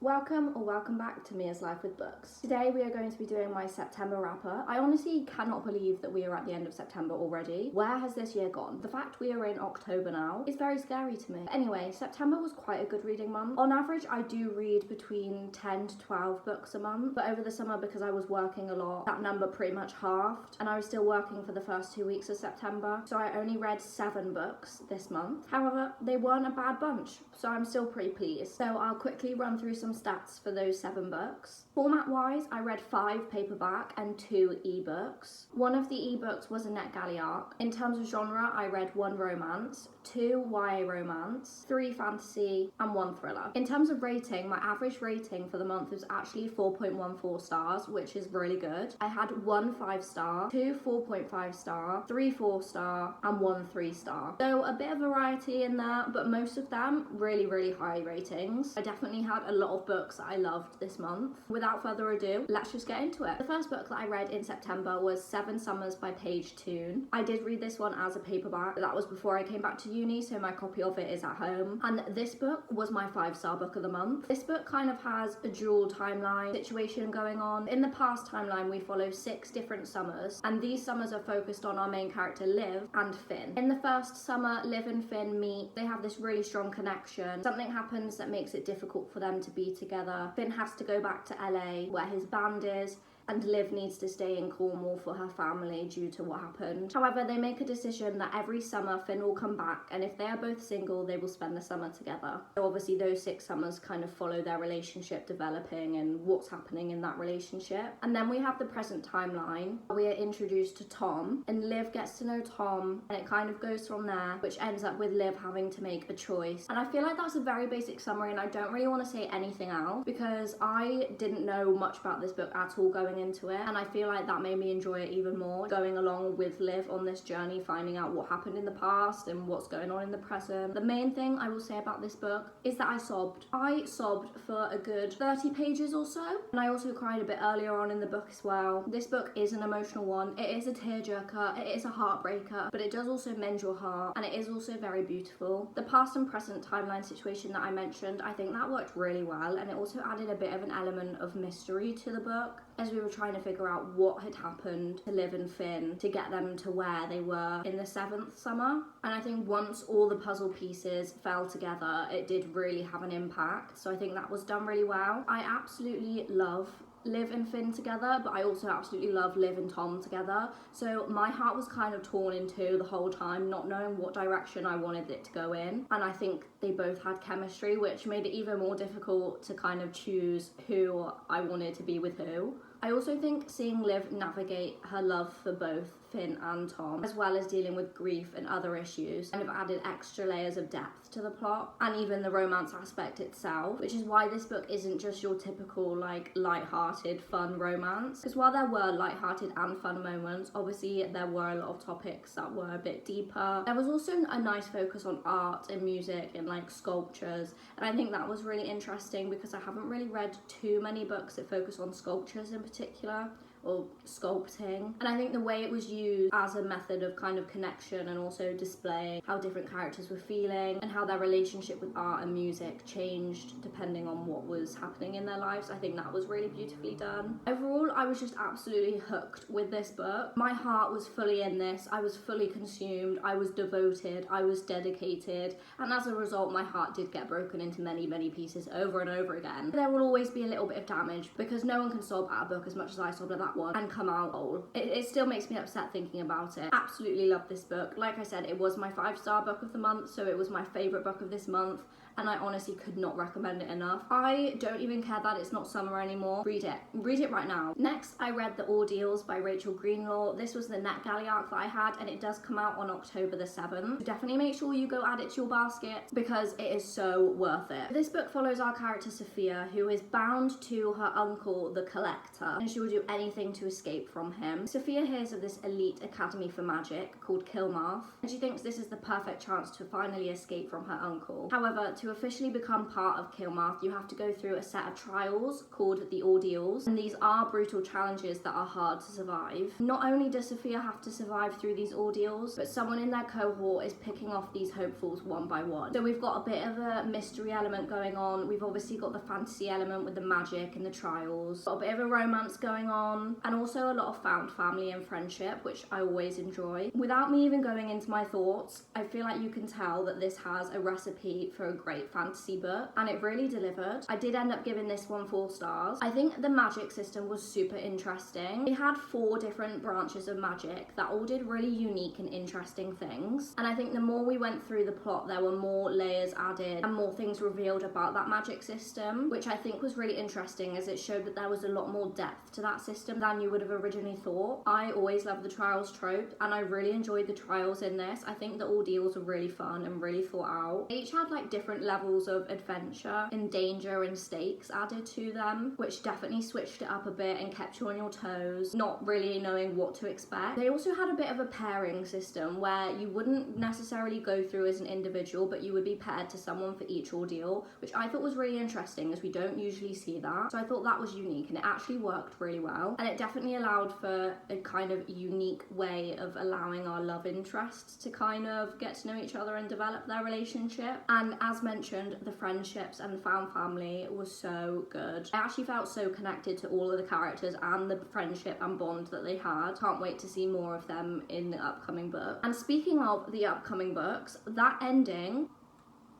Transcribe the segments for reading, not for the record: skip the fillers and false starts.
Welcome back to Mia's Life with Books. Today we are going to be doing my September wrapper. I honestly cannot believe that we are at the end of September already. Where has this year gone? The fact we are in October now is very scary to me. Anyway, September was quite a good reading month. On average, I do read between 10 to 12 books a month, but over the summer, because I was working a lot, that number pretty much halved, and I was still working for the first 2 weeks of September, so I only read 7 books this month. However, they weren't a bad bunch, so I'm still pretty pleased. So I'll quickly run through some stats for those 7 books. Format wise, I read 5 paperback and 2 ebooks. One of the ebooks was a NetGalley arc. In terms of genre, I read 1 romance, 2 YA romance, 3 fantasy, and 1 thriller. In terms of rating, my average rating for the month was actually 4.14 stars, which is really good. I had 1 5-star, 2 4.5 star, 3 4-star, and 1 3-star. So a bit of variety in there, but most of them really high ratings. I definitely had a lot of books that I loved this month. Without further ado, let's just get into it. The first book that I read in September was 7 Summers by Paige Toon. I did read this one as a paperback. That was before I came back to uni, so my copy of it is at home. And this book was my 5-star book of the month. This book kind of has a dual timeline situation going on. In the past timeline, we follow 6 different summers, and these summers are focused on our main character Liv and Finn. In the first summer, Liv and Finn meet. They have this really strong connection. Something happens that makes it difficult for them to be together. Finn has to go back to LA where his band is, and Liv needs to stay in Cornwall for her family due to what happened. However, they make a decision that every summer Finn will come back, and if they are both single, they will spend the summer together. So obviously those 6 summers kind of follow their relationship developing and what's happening in that relationship. And then we have the present timeline. We are introduced to Tom, and Liv gets to know Tom, and it kind of goes from there, which ends up with Liv having to make a choice. And I feel like that's a very basic summary, and I don't really want to say anything else because I didn't know much about this book at all going into it, and I feel like that made me enjoy it even more, going along with Liv on this journey, finding out what happened in the past and what's going on in the present. The main thing I will say about this book is that I sobbed. I sobbed for a good 30 pages or so, and I also cried a bit earlier on in the book as well. This book is an emotional one. It is a tearjerker, it is a heartbreaker, but it does also mend your heart, and it is also very beautiful. The past and present timeline situation that I mentioned, I think that worked really well, and it also added a bit of an element of mystery to the book, as we were trying to figure out what had happened to Liv and Finn to get them to where they were in the 7th summer. And I think once all the puzzle pieces fell together, it did really have an impact. So I think that was done really well. I absolutely love Liv and Finn together, but I also absolutely love Liv and Tom together. So my heart was kind of torn in two the whole time, not knowing what direction I wanted it to go in. And I think they both had chemistry, which made it even more difficult to kind of choose who I wanted to be with who. I also think seeing Liv navigate her love for both Finn and Tom, as well as dealing with grief and other issues, kind of added extra layers of depth to the plot, and even the romance aspect itself, which is why this book isn't just your typical like light-hearted fun romance, because while there were light-hearted and fun moments, obviously there were a lot of topics that were a bit deeper. There was also a nice focus on art and music and like sculptures, and I think that was really interesting because I haven't really read too many books that focus on sculptures in particular, or sculpting, and I think the way it was used as a method of kind of connection and also displaying how different characters were feeling and how their relationship with art and music changed depending on what was happening in their lives, I think that was really beautifully done. Overall, I was just absolutely hooked with this book. My heart was fully in this. I was fully consumed, I was devoted, I was dedicated, and as a result my heart did get broken into many pieces over and over again. There will always be a little bit of damage because no one can sob at a book as much as I sobbed at that one and come out whole. It still makes me upset thinking about it. Absolutely love this book. Like I said, it was my 5-star book of the month, so it was my favourite book of this month, and I honestly could not recommend it enough. I don't even care that it's not summer anymore. Read it right now. Next, I read The Ordeals by Rachel Greenlaw. This was the NetGalley arc that I had, and it does come out on October the 7th. So definitely make sure you go add it to your basket because it is so worth it. This book follows our character Sophia, who is bound to her uncle, the Collector, and she will do anything to escape from him. Sophia hears of this elite academy for magic called Kilmarth, and she thinks this is the perfect chance to finally escape from her uncle. However, to to officially become part of Kilmarth, you have to go through a set of trials called the Ordeals, and these are brutal challenges that are hard to survive. Not only does Sophia have to survive through these ordeals, but someone in their cohort is picking off these hopefuls one by one. So we've got a bit of a mystery element going on. We've obviously got the fantasy element with the magic and the trials, got a bit of a romance going on, and also a lot of found family and friendship, which I always enjoy. Without me even going into my thoughts, I feel like you can tell that this has a recipe for a great fantasy book, and it really delivered. I did end up giving this one 4 stars. I think the magic system was super interesting. They had 4 different branches of magic that all did really unique and interesting things, and I think the more we went through the plot, there were more layers added and more things revealed about that magic system, which I think was really interesting, as it showed that there was a lot more depth to that system than you would have originally thought. I always love the trials trope, and I really enjoyed the trials in this. I think the ordeals were really fun and really thought out. They each had like different levels of adventure and danger and stakes added to them, which definitely switched it up a bit and kept you on your toes, not really knowing what to expect. They also had a bit of a pairing system where you wouldn't necessarily go through as an individual, but you would be paired to someone for each ordeal, which I thought was really interesting, as we don't usually see that. So I thought that was unique, and it actually worked really well, and it definitely allowed for a kind of unique way of allowing our love interests to kind of get to know each other and develop their relationship. And as mentioned, the friendships and the found family was so good. I actually felt so connected to all of the characters and the friendship and bond that they had. Can't wait to see more of them in the upcoming book. And speaking of the upcoming books, that ending,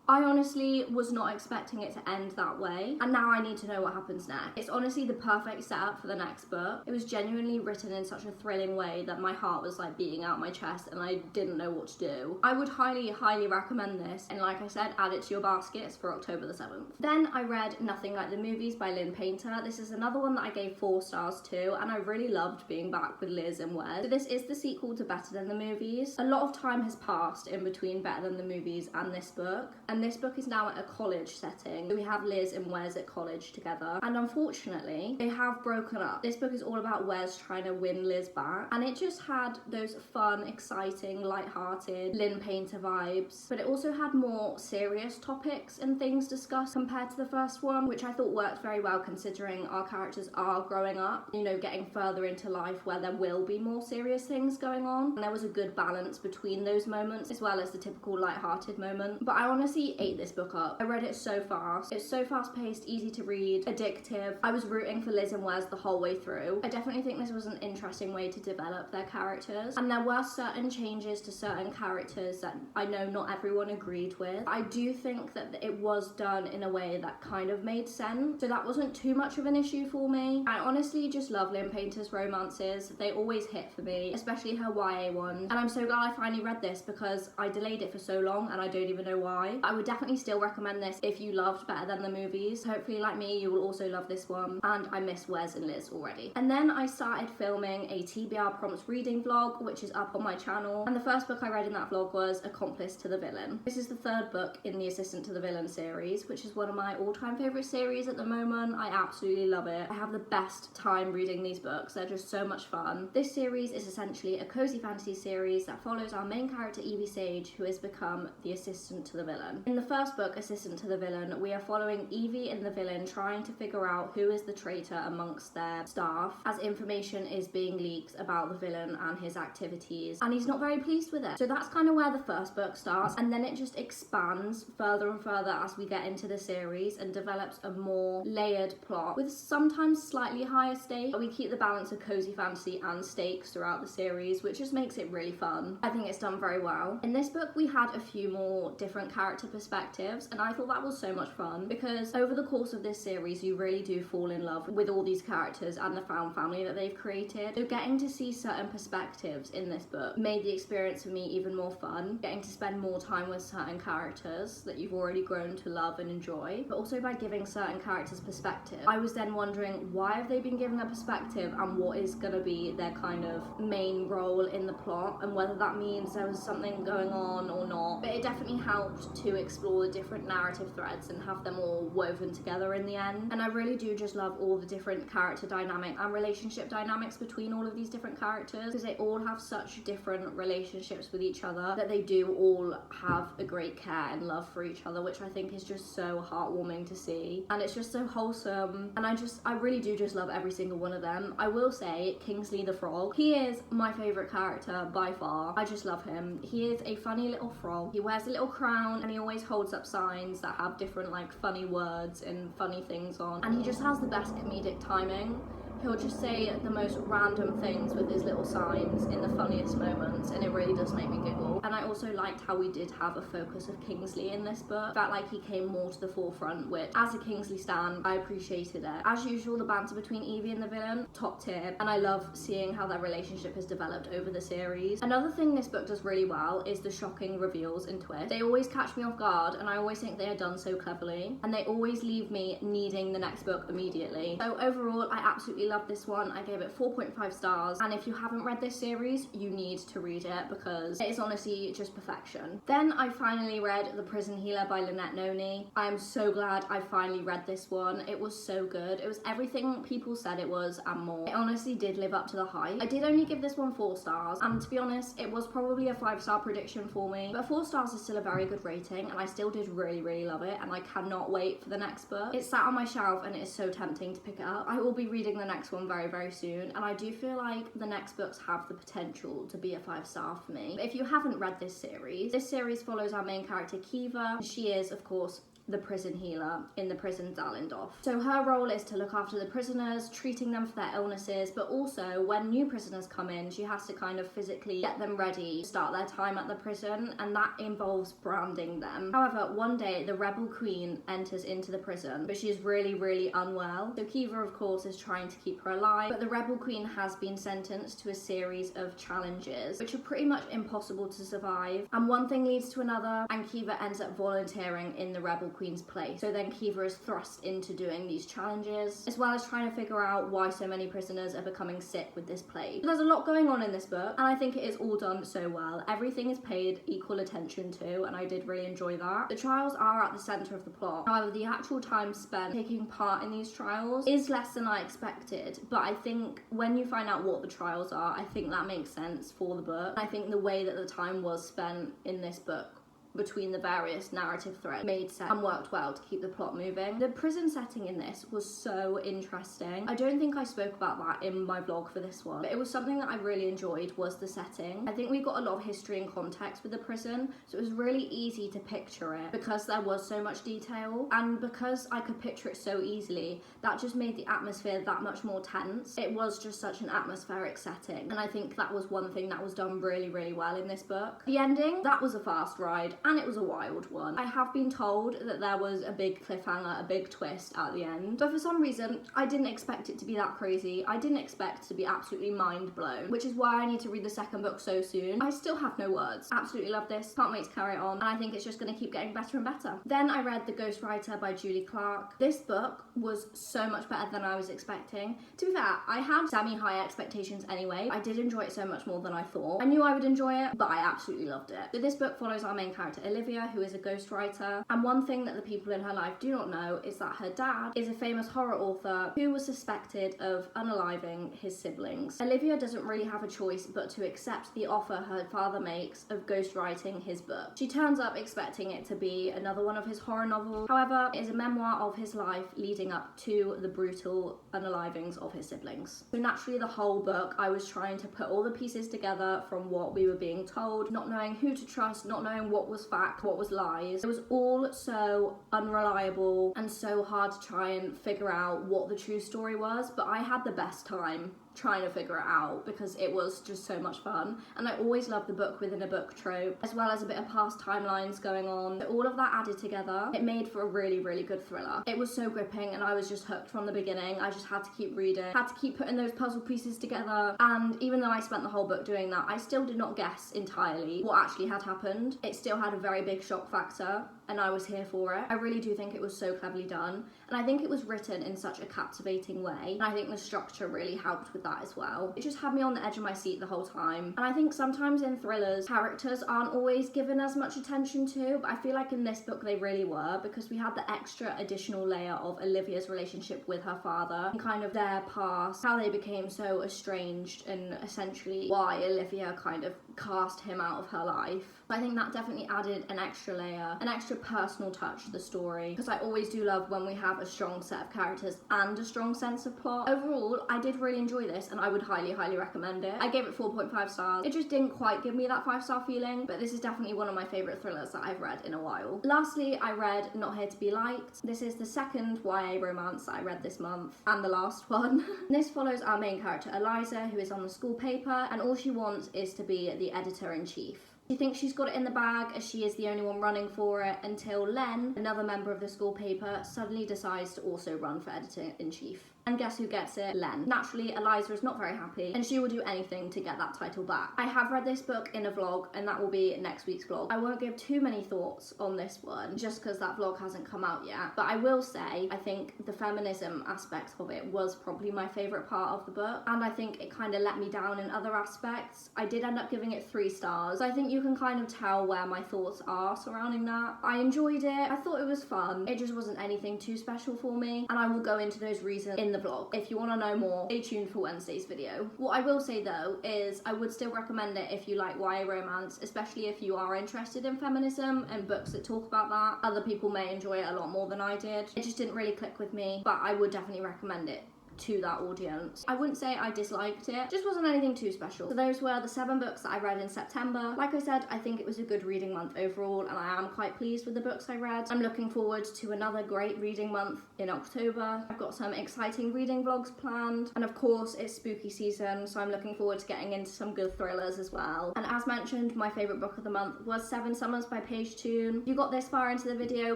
I honestly was not expecting it to end that way, and now I need to know what happens next. It's honestly the perfect setup for the next book. It was genuinely written in such a thrilling way that my heart was like beating out my chest and I didn't know what to do. I would highly recommend this, and like I said, add it to your baskets for October the 7th. Then I read Nothing Like the Movies by Lynn Painter. This is another one that I gave 4 stars to, and I really loved being back with Liz and Wes. So this is the sequel to Better Than the Movies. A lot of time has passed in between Better Than the Movies and this book, and this book is now at a college setting. So we have Liz and Wes at college together, and unfortunately they have broken up. This book is all about Wes trying to win Liz back, and it just had those fun, exciting, light-hearted Lynn Painter vibes, but it also had more serious topics and things discussed compared to the first one, which I thought worked very well, considering our characters are growing up, you know, getting further into life where there will be more serious things going on, and there was a good balance between those moments as well as the typical light-hearted moment. But I honestly ate this book up. I read it so fast. It's so fast-paced, easy to read, addictive. I was rooting for Liz and Wes the whole way through. I definitely think this was an interesting way to develop their characters, and there were certain changes to certain characters that I know not everyone agreed with. I do think that it was done in a way that kind of made sense, so that wasn't too much of an issue for me. I honestly just love Lynn Painter's romances. They always hit for me, especially her YA ones, and I'm so glad I finally read this because I delayed it for so long and I don't even know why. I would definitely still recommend this if you loved Better Than the Movies. Hopefully, like me, you will also love this one, and I miss Wes and Liz already. And then I started filming a TBR prompts reading vlog, which is up on my channel, and the first book I read in that vlog was Accomplice to the Villain. This is the 3rd book in the Assistant to the Villain series, which is one of my all-time favourite series at the moment. I absolutely love it. I have the best time reading these books. They're just so much fun. This series is essentially a cozy fantasy series that follows our main character Evie Sage, who has become the assistant to the villain. In the first book, Assistant to the Villain, we are following Evie and the villain trying to figure out who is the traitor amongst their staff, as information is being leaked about the villain and his activities, and he's not very pleased with it. So that's kind of where the first book starts, and then it just expands further and further as we get into the series and develops a more layered plot with sometimes slightly higher stakes. We keep the balance of cozy fantasy and stakes throughout the series, which just makes it really fun. I think it's done very well. In this book, we had a few more different character perspectives, and I thought that was so much fun because over the course of this series, you really do fall in love with all these characters and the found family that they've created. So getting to see certain perspectives in this book made the experience for me even more fun, getting to spend more time with certain characters that you've already grown to love and enjoy, but also by giving certain characters perspective. I was then wondering, why have they been given a perspective and what is going to be their kind of main role in the plot, and whether that means there was something going on or not. But it definitely helped to explore the different narrative threads and have them all woven together in the end. And I really do just love all the different character dynamic and relationship dynamics between all of these different characters, because they all have such different relationships with each other that they do all have a great care and love for each other, which I think is just so heartwarming to see, and it's just so wholesome. And I really do just love every single one of them. I will say Kingsley the frog, he is my favorite character by far. I just love him. He is a funny little frog. He wears a little crown and he always holds up signs that have different like funny words and funny things on, and he just has the best comedic timing. He'll just say the most random things with his little signs in the funniest moments, and it really does make me giggle. And I also liked how we did have a focus of Kingsley in this book. Felt like he came more to the forefront, which as a Kingsley stan, I appreciated it. As usual, the banter between Evie and the villain, top tier, and I love seeing how their relationship has developed over the series. Another thing this book does really well is the shocking reveals and twists. They always catch me off guard, and I always think they are done so cleverly, and they always leave me needing the next book immediately. So overall, I absolutely love this one. I gave it 4.5 stars, and if you haven't read this series, you need to read it because it is honestly just perfection. Then I finally read The Prison Healer by Lynette Noni. I am so glad I finally read this one. It was so good. It was everything people said it was and more. It honestly did live up to the hype. I did only give this one 4 stars, and to be honest, it was probably a 5-star prediction for me, but 4 stars is still a very good rating, and I still did really love it, and I cannot wait for the next book. It's sat on my shelf and it is so tempting to pick it up. I will be reading the next one very soon, and I do feel like the next books have the potential to be a 5-star for me. But if you haven't read this series follows our main character Kiva. She is, of course, the prison healer in the prison Dallendorf. So her role is to look after the prisoners, treating them for their illnesses, but also when new prisoners come in, she has to kind of physically get them ready to start their time at the prison, and that involves branding them. However, one day the rebel queen enters into the prison, but she is really unwell. So Kiva, of course, is trying to keep her alive, but the rebel queen has been sentenced to a series of challenges which are pretty much impossible to survive, and one thing leads to another, and Kiva ends up volunteering in the rebel queen's place. So then Kiva is thrust into doing these challenges, as well as trying to figure out why so many prisoners are becoming sick with this plague. There's a lot going on in this book, and I think it is all done so well. Everything is paid equal attention to, and I did really enjoy that. The trials are at the centre of the plot. However, the actual time spent taking part in these trials is less than I expected, but I think when you find out what the trials are, I think that makes sense for the book. I think the way that the time was spent in this book between the various narrative threads made sense and worked well to keep the plot moving. The prison setting in this was so interesting. I don't think I spoke about that in my vlog for this one, but it was something that I really enjoyed, was the setting. I think we got a lot of history and context with the prison, so it was really easy to picture it because there was so much detail, and because I could picture it so easily, that just made the atmosphere that much more tense. It was just such an atmospheric setting, and I think that was one thing that was done really well in this book. The ending, that was a fast ride, and it was a wild one. I have been told that there was a big cliffhanger, a big twist at the end, but for some reason I didn't expect it to be that crazy. I didn't expect to be absolutely mind blown, which is why I need to read the second book so soon. I still have no words. Absolutely love this, can't wait to carry it on, and I think it's just going to keep getting better and better. Then I read The Ghostwriter by Julie Clark. This book was so much better than I was expecting. To be fair, I had semi-high expectations anyway. I did enjoy it so much more than I thought. I knew I would enjoy it, but I absolutely loved it. But this book follows our main character Olivia, who is a ghostwriter, and one thing that the people in her life do not know is that her dad is a famous horror author who was suspected of unaliving his siblings. Olivia doesn't really have a choice but to accept the offer her father makes of ghostwriting his book. She turns up expecting it to be another one of his horror novels. However, it is a memoir of his life leading up to the brutal unalivings of his siblings. So naturally, the whole book I was trying to put all the pieces together from what we were being told, not knowing who to trust, not knowing what was fact, what was lies. It was all so unreliable and so hard to try and figure out what the true story was, but I had the best time trying to figure it out because it was just so much fun, and I always love the book within a book trope, as well as a bit of past timelines going on. So all of that added together, it made for a really good thriller. It was so gripping, and I was just hooked from the beginning. I just had to keep reading, had to keep putting those puzzle pieces together, and even though I spent the whole book doing that, I still did not guess entirely what actually had happened. It still had a very big shock factor, and I was here for it. I really do think it was so cleverly done, and I think it was written in such a captivating way, and I think the structure really helped with that as well. It just had me on the edge of my seat the whole time, and I think sometimes in thrillers, characters aren't always given as much attention to, but I feel like in this book they really were, because we had the extra additional layer of Olivia's relationship with her father, and kind of their past, how they became so estranged, and essentially why Olivia kind of cast him out of her life. I think that definitely added an extra layer, an extra personal touch to the story, because I always do love when we have a strong set of characters and a strong sense of plot. Overall, I did really enjoy this, and I would highly recommend it. I gave it 4.5 stars. It just didn't quite give me that 5-star feeling, but this is definitely one of my favourite thrillers that I've read in a while. Lastly, I read Not Here to Be Liked. This is the second YA romance that I read this month, and the last one. This follows our main character Eliza, who is on the school paper, and all she wants is to be the editor-in-chief. She thinks she's got it in the bag, as she is the only one running for it, until Len, another member of the school paper, suddenly decides to also run for editor-in-chief. And guess who gets it? Len. Naturally, Eliza is not very happy, and she will do anything to get that title back. I have read this book in a vlog, and that will be next week's vlog. I won't give too many thoughts on this one, just because that vlog hasn't come out yet. But I will say, I think the feminism aspect of it was probably my favourite part of the book, and I think it kind of let me down in other aspects. I did end up giving it 3 stars. So I think you can kind of tell where my thoughts are surrounding that. I enjoyed it. I thought it was fun. It just wasn't anything too special for me, and I will go into those reasons in the vlog. If you want to know more, stay tuned for Wednesday's video. What I will say though is I would still recommend it if you like YA romance, especially if you are interested in feminism and books that talk about that. Other people may enjoy it a lot more than I did. It just didn't really click with me, but I would definitely recommend it to that audience. I wouldn't say I disliked it, just wasn't anything too special. So those were the 7 books that I read in September. Like I said, I think it was a good reading month overall, and I am quite pleased with the books I read. I'm looking forward to another great reading month in October. I've got some exciting reading vlogs planned, and of course it's spooky season, so I'm looking forward to getting into some good thrillers as well. And as mentioned, my favourite book of the month was 7 Summers by Paige Toon. If you got this far into the video,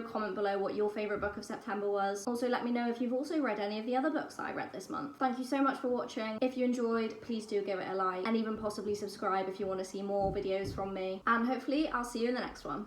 comment below what your favourite book of September was. Also let me know if you've also read any of the other books that I read this month. Thank you so much for watching. If you enjoyed, please do give it a like, and even possibly subscribe if you want to see more videos from me. And hopefully I'll see you in the next one.